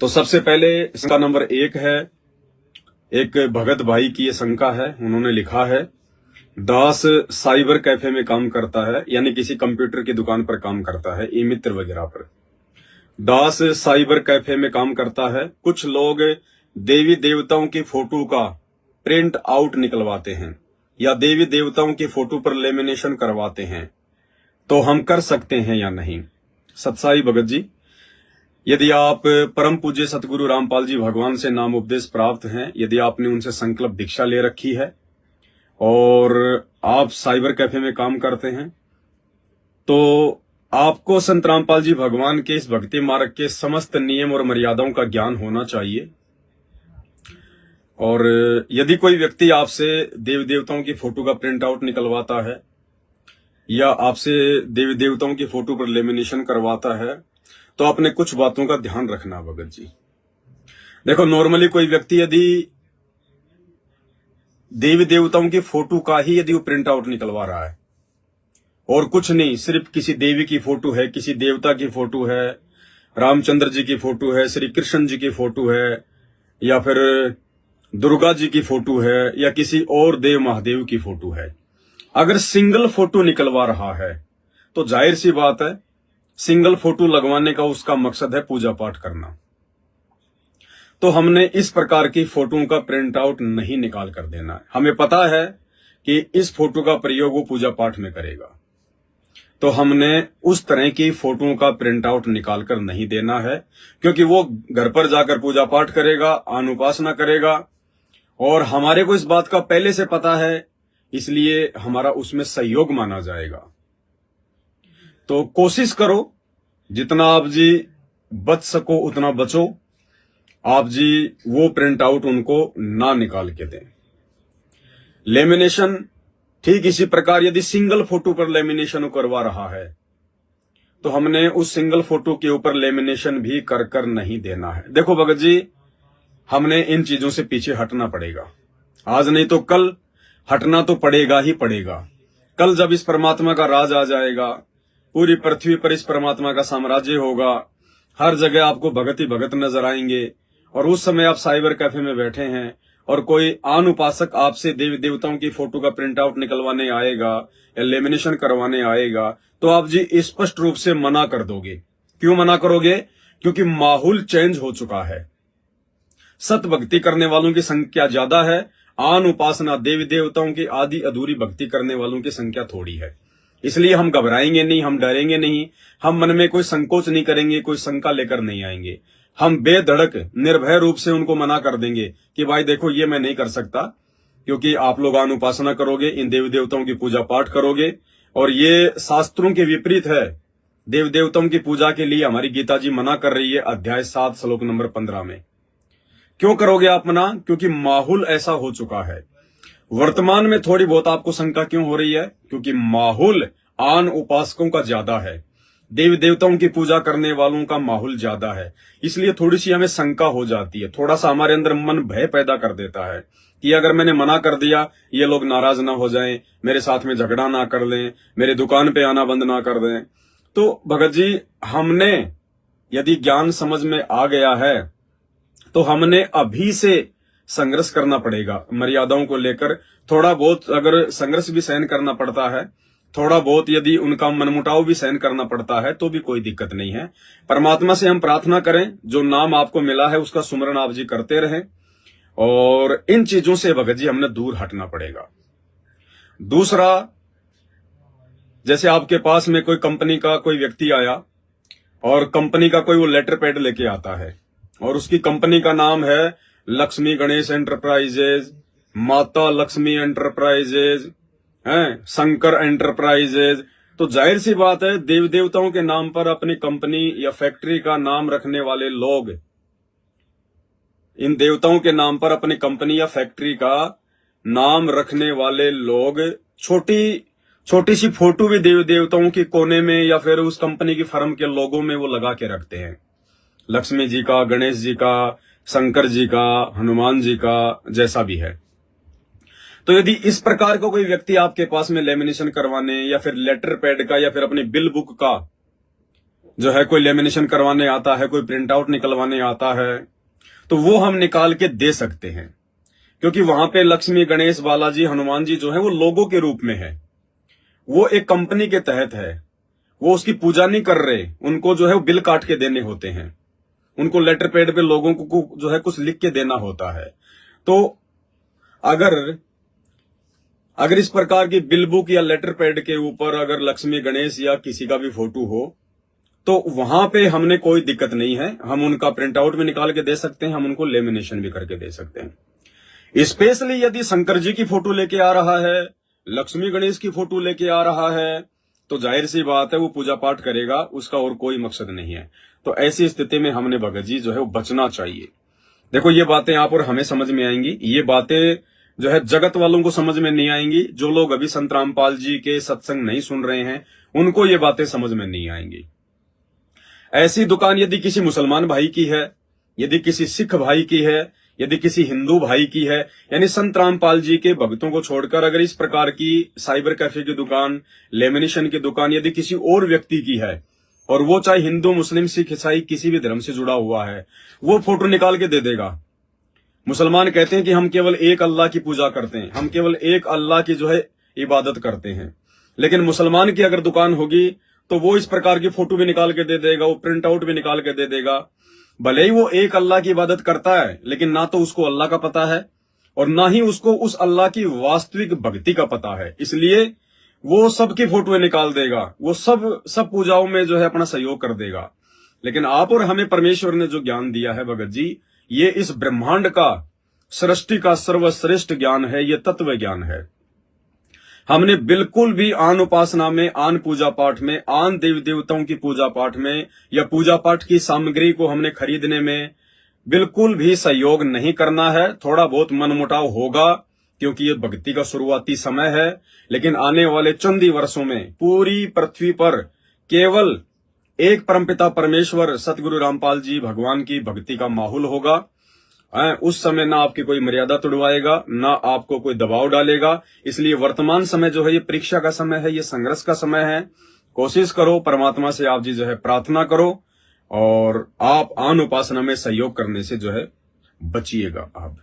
तो सबसे पहले शंका नंबर 1 है, एक भगत भाई की ये शंका है। उन्होंने लिखा है, दास साइबर कैफे में काम करता है, यानी किसी कंप्यूटर की दुकान पर काम करता है, ई मित्र वगैरह पर। दास साइबर कैफे में काम करता है। कुछ लोग देवी देवताओं की फोटो का प्रिंट आउट निकलवाते हैं या देवी देवताओं की फोटो पर लेमिनेशन करवाते हैं, तो हम कर सकते हैं या नहीं? सतसाई भगत जी, यदि आप परम पूज्य सतगुरु रामपाल जी भगवान से नाम उपदेश प्राप्त हैं, यदि आपने उनसे संकल्प दीक्षा ले रखी है और आप साइबर कैफे में काम करते हैं, तो आपको संत रामपाल जी भगवान के इस भक्ति मार्ग के समस्त नियम और मर्यादाओं का ज्ञान होना चाहिए। और यदि कोई व्यक्ति आपसे देवी देवताओं की फोटो का प्रिंट आउट निकलवाता है या आपसे देवी देवताओं की फोटो पर लेमिनेशन करवाता है, तो आपने कुछ बातों का ध्यान रखना भगत जी। देखो, नॉर्मली कोई व्यक्ति यदि देवी देवताओं की फोटो का ही यदि वो प्रिंट आउट निकलवा रहा है और कुछ नहीं, सिर्फ किसी देवी की फोटो है, किसी देवता की फोटो है, रामचंद्र जी की फोटो है, श्री कृष्ण जी की फोटो है, या फिर दुर्गा जी की फोटो है, या किसी और देव महादेव की फोटो है, अगर सिंगल फोटो निकलवा रहा है तो जाहिर सी बात है, सिंगल फोटो लगवाने का उसका मकसद है पूजा पाठ करना। तो हमने इस प्रकार की फोटो का प्रिंट आउट नहीं निकाल कर देना है। हमें पता है कि इस फोटो का प्रयोग वो पूजा पाठ में करेगा, तो हमने उस तरह की फोटो का प्रिंट आउट निकाल कर नहीं देना है, क्योंकि वो घर पर जाकर पूजा पाठ करेगा, अनुपासना करेगा, और हमारे को इस बात का पहले से पता है, इसलिए हमारा उसमें सहयोग माना जाएगा। तो कोशिश करो, जितना आप जी बच सको उतना बचो। आप जी वो प्रिंट आउट उनको ना निकाल के दें। लेमिनेशन ठीक इसी प्रकार यदि सिंगल फोटो पर लेमिनेशन करवा रहा है, तो हमने उस सिंगल फोटो के ऊपर लेमिनेशन भी कर नहीं देना है। देखो भगत जी, हमने इन चीजों से पीछे हटना पड़ेगा। आज नहीं तो कल हटना तो पड़ेगा ही पड़ेगा। कल जब इस परमात्मा का राज आ जाएगा, पूरी पृथ्वी पर इस परमात्मा का साम्राज्य होगा, हर जगह आपको भगत ही भगत नजर आएंगे, और उस समय आप साइबर कैफे में बैठे हैं और कोई अनुपासक आपसे देवी देवताओं की फोटो का प्रिंट आउट निकलवाने आएगा या लेमिनेशन करवाने आएगा, तो आप जी स्पष्ट रूप से मना कर दोगे। क्यों मना करोगे? क्योंकि माहौल चेंज हो चुका है। सत भक्ति करने वालों की संख्या ज्यादा है, आन उपासना देवी देवताओं की आदि अधूरी भक्ति करने वालों की संख्या थोड़ी है। इसलिए हम घबराएंगे नहीं, हम डरेंगे नहीं, हम मन में कोई संकोच नहीं करेंगे, कोई शंका लेकर नहीं आएंगे। हम बेधड़क निर्भय रूप से उनको मना कर देंगे कि भाई देखो, ये मैं नहीं कर सकता, क्योंकि आप लोग आन उपासना करोगे, इन देवी देवताओं की पूजा पाठ करोगे, और ये शास्त्रों के विपरीत है। देव देवताओं की पूजा के लिए हमारी गीता जी मना कर रही है, अध्याय 7 श्लोक नंबर 15 में। क्यों करोगे आप मना? क्योंकि माहौल ऐसा हो चुका है। वर्तमान में थोड़ी बहुत आपको शंका क्यों हो रही है? क्योंकि माहौल आन उपासकों का ज्यादा है, देवी देवताओं की पूजा करने वालों का माहौल ज्यादा है, इसलिए थोड़ी सी हमें शंका हो जाती है। थोड़ा सा हमारे अंदर मन भय पैदा कर देता है कि अगर मैंने मना कर दिया, ये लोग नाराज ना हो जाएं, मेरे साथ में झगड़ा ना कर लें, मेरे दुकान पे आना बंद ना कर दें। तो भगत जी, हमने यदि ज्ञान समझ में आ गया है, तो हमने अभी से संघर्ष करना पड़ेगा मर्यादाओं को लेकर। थोड़ा बहुत अगर संघर्ष भी सहन करना पड़ता है, थोड़ा बहुत यदि उनका मनमुटाव भी सहन करना पड़ता है, तो भी कोई दिक्कत नहीं है। परमात्मा से हम प्रार्थना करें, जो नाम आपको मिला है उसका सुमरण आप जी करते रहें, और इन चीजों से भगत जी हमने दूर हटना पड़ेगा। दूसरा, जैसे आपके पास में कोई कंपनी का कोई व्यक्ति आया और कंपनी का कोई वो लेटर पैड लेके आता है, और उसकी कंपनी का नाम है लक्ष्मी गणेश एंटरप्राइजेज, माता लक्ष्मी एंटरप्राइजेज, हैं शंकर एंटरप्राइजेज, तो जाहिर सी बात है, देव देवताओं के नाम पर अपनी कंपनी या फैक्ट्री का नाम रखने वाले लोग, इन देवताओं के नाम पर अपनी कंपनी या फैक्ट्री का नाम रखने वाले लोग छोटी सी फोटो भी देव देवताओं की कोने में या फिर उस कंपनी की फर्म के लोगों में वो लगा के रखते हैं। लक्ष्मी जी का, गणेश जी का, शंकर जी का, हनुमान जी का, जैसा भी है। तो यदि इस प्रकार का कोई व्यक्ति आपके पास में लेमिनेशन करवाने या फिर लेटर पैड का या फिर अपनी बिल बुक का जो है कोई लेमिनेशन करवाने आता है, कोई प्रिंट आउट निकलवाने आता है, तो वो हम निकाल के दे सकते हैं, क्योंकि वहां पे लक्ष्मी, गणेश, बालाजी, हनुमान जी जो है वो लोगों के रूप में है, वो एक कंपनी के तहत है, वो उसकी पूजा नहीं कर रहे, उनको जो है वो बिल काट के देने होते हैं, उनको लेटर पैड पे लोगों को जो है कुछ लिख के देना होता है। तो अगर इस प्रकार की बिल बुक या लेटर पैड के ऊपर अगर लक्ष्मी, गणेश या किसी का भी फोटो हो, तो वहां पे हमने कोई दिक्कत नहीं है, हम उनका प्रिंट आउट भी निकाल के दे सकते हैं, हम उनको लेमिनेशन भी करके दे सकते हैं। स्पेशली यदि शंकर जी की फोटो लेके आ रहा है, लक्ष्मी गणेश की फोटो लेके आ रहा है, तो जाहिर सी बात है वो पूजा पाठ करेगा, उसका और कोई मकसद नहीं है। तो ऐसी स्थिति में हमने भगत जी जो है वो बचना चाहिए। देखो ये बातें आप और हमें समझ में आएंगी, ये बातें जो है जगत वालों को समझ में नहीं आएंगी। जो लोग अभी संत रामपाल जी के सत्संग नहीं सुन रहे हैं उनको ये बातें समझ में नहीं आएंगी। ऐसी दुकान यदि किसी मुसलमान भाई की है, यदि किसी सिख भाई की है, यदि किसी हिंदू भाई की है, यानी संत रामपाल जी के भक्तों को छोड़कर अगर इस प्रकार की साइबर कैफे की दुकान, लेमिनेशन की दुकान यदि किसी और व्यक्ति की है, और वो चाहे हिंदू, मुस्लिम, सिख, ईसाई किसी भी धर्म से जुड़ा हुआ है, वो फोटो निकाल के दे देगा। मुसलमान कहते हैं कि हम केवल एक अल्लाह की पूजा करते हैं, हम केवल एक अल्लाह की जो है इबादत करते हैं, लेकिन मुसलमान की अगर दुकान होगी तो वो इस प्रकार की फोटो भी निकाल के दे देगा, वो प्रिंट आउट भी निकाल के दे देगा। भले ही वो एक अल्लाह की इबादत करता है, लेकिन ना तो उसको अल्लाह का पता है और ना ही उसको उस अल्लाह की वास्तविक भक्ति का पता है, इसलिए वो सबकी फोटोएं निकाल देगा, वो सब पूजाओं में जो है अपना सहयोग कर देगा। लेकिन आप और हमें परमेश्वर ने जो ज्ञान दिया है भगत जी, ये इस ब्रह्मांड का, सृष्टि का सर्वश्रेष्ठ ज्ञान है, ये तत्व ज्ञान है। हमने बिल्कुल भी आन उपासना में, आन पूजा पाठ में, आन देवी देवताओं की पूजा पाठ में या पूजा पाठ की सामग्री को हमने खरीदने में बिल्कुल भी सहयोग नहीं करना है। थोड़ा बहुत मनमुटाव होगा क्योंकि ये भक्ति का शुरुआती समय है, लेकिन आने वाले चंद ही वर्षों में पूरी पृथ्वी पर केवल एक परमपिता परमेश्वर सतगुरु रामपाल जी भगवान की भक्ति का माहौल होगा। उस समय ना आपकी कोई मर्यादा तोड़वाएगा, ना आपको कोई दबाव डालेगा। इसलिए वर्तमान समय जो है ये परीक्षा का समय है, ये संघर्ष का समय है। कोशिश करो, परमात्मा से आप जी जो है प्रार्थना करो और आप आन उपासना में सहयोग करने से जो है बचिएगा आप।